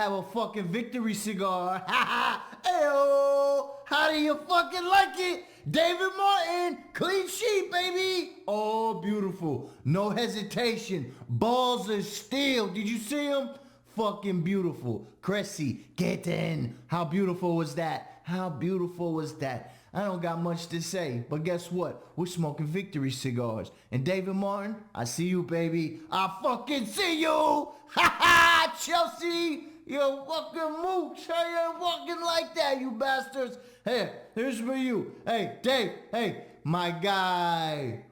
have a fucking victory cigar. Ayo, how do you fucking like it? David Martin, clean sheet, baby. Oh, beautiful. No hesitation. Balls of steel. Did you see him? Fucking beautiful. Cressy, get in. How beautiful was that? How beautiful was that? I don't got much to say, but guess what? We're smoking victory cigars. And David Martin, I see you, baby. I fucking see you. Ha ha, Chelsea. You fucking mooch. How you walking like that, you bastards? Hey, here's for you. Hey, Dave. Hey, my guy.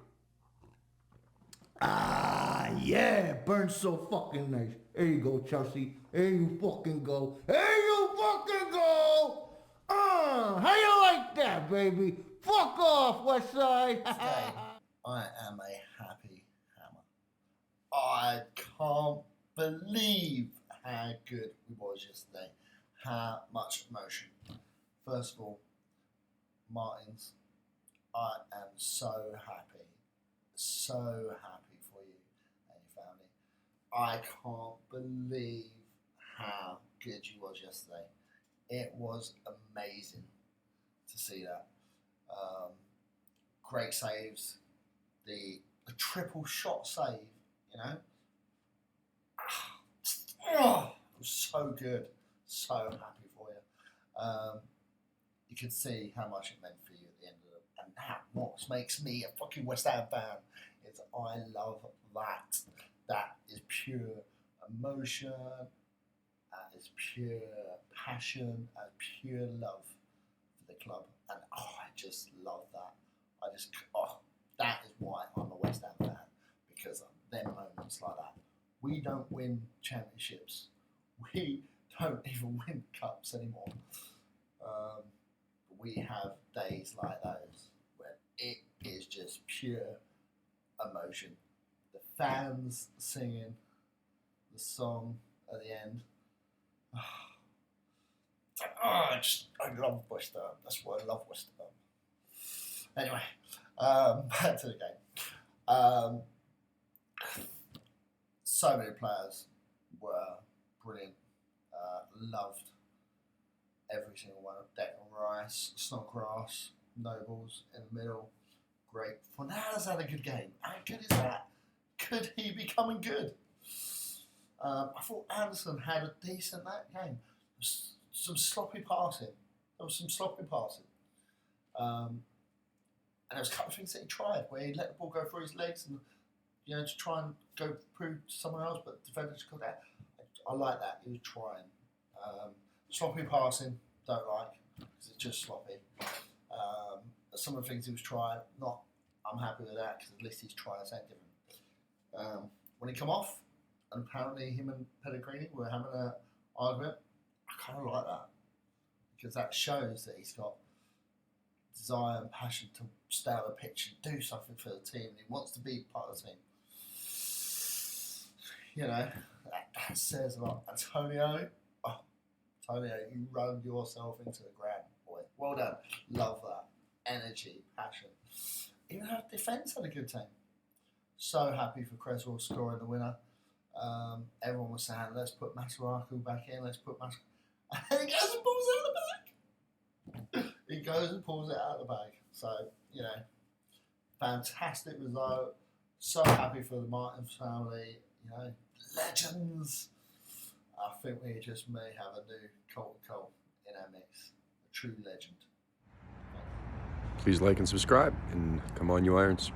Ah, yeah. Burns so fucking nice. There you go, Chelsea. There you fucking go. There you fucking go. How you like that, baby? Fuck off, West Side. Today, I am a happy hammer. I can't believe how good we was yesterday. How much emotion. First of all, Martins, I am so happy for you and your family. I can't believe how good you was yesterday. It was amazing to see that. Great saves, the triple shot save, you know. Oh, it was so good, so happy for you. You could see how much it meant for you at the end of it, and that what makes me a fucking West Ham fan is I love that. That is pure emotion. It's pure passion and pure love for the club, and I just love that. That is why I'm a West Ham fan, because of them moments like that. We don't win championships, we don't even win cups anymore. We have days like those where it is just pure emotion. The fans singing the song at the end. I love West Ham. That's why I love West Ham. Anyway, back to the game. So many players were brilliant. Loved every single one. Declan Rice, Snodgrass, Nobles in the middle. Great. Fornals had a good game. How good is that? Could he be coming good? I thought Anderson had a decent game. Some sloppy passing. There was some sloppy passing. And there was a couple of things that he tried where he let the ball go through his legs and, to try and go through to someone else, but defenders got that. I like that. He was trying. Sloppy passing, don't like, because it's just sloppy. Some of the things he was trying, I'm happy with that, because at least he's trying something different. When he come off, and apparently him and Pellegrini were having an argument, I kind of like that, because that shows that he's got desire and passion to stay on the pitch and do something for the team, and he wants to be part of the team. That says a lot. Antonio, you run yourself into the ground, boy. Well done. Love that. Energy, passion. Even our defence had a good team. So happy for Creswell scoring the winner. Everyone was saying, let's put Masaraku back in, let's put Masaraku. And he goes and pulls it out of the bag. He goes and pulls it out of the bag. So, fantastic result. So happy for the Martin family. Legends. I think we just may have a new Colton Cole in our mix. A true legend. Please like and subscribe, and come on, you Irons.